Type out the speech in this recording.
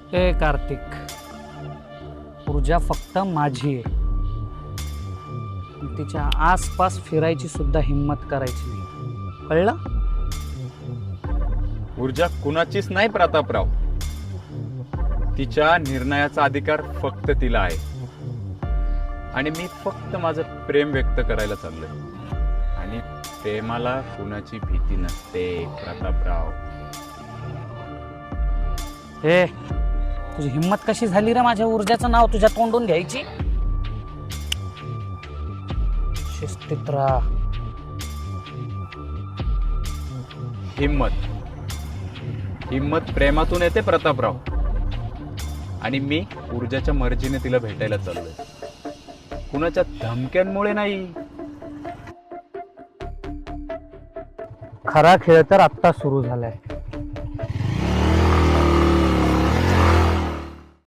ए कार्तिक, ऊर्जा फक्त माझी आहे. तिच्या आसपास फिरायची सुद्धा हिम्मत करायची नाही, कळलं? ऊर्जा कुणाचीच नाही प्रतापराव. तिच्या निर्णयाचा अधिकार फक्त तिला आहे. आणि मी फक्त माझं प्रेम व्यक्त करायला चाललोय. आणि प्रेमाला कुणाची भीती नसते प्रतापराव. हे तुझी हिम्मत कशी झाली रे माझ्या ऊर्जाचं नाव तुझ्या तोंडून घ्यायची? शिस्तीत राहा. हिम्मत प्रेमातून येते प्रतापराव. आणि मी ऊर्जाच्या मर्जीने तिला भेटायला चाललोय, कुणाच्या धमक्यांमुळे नाही. खरा खेळ तर आत्ता सुरू झालाय.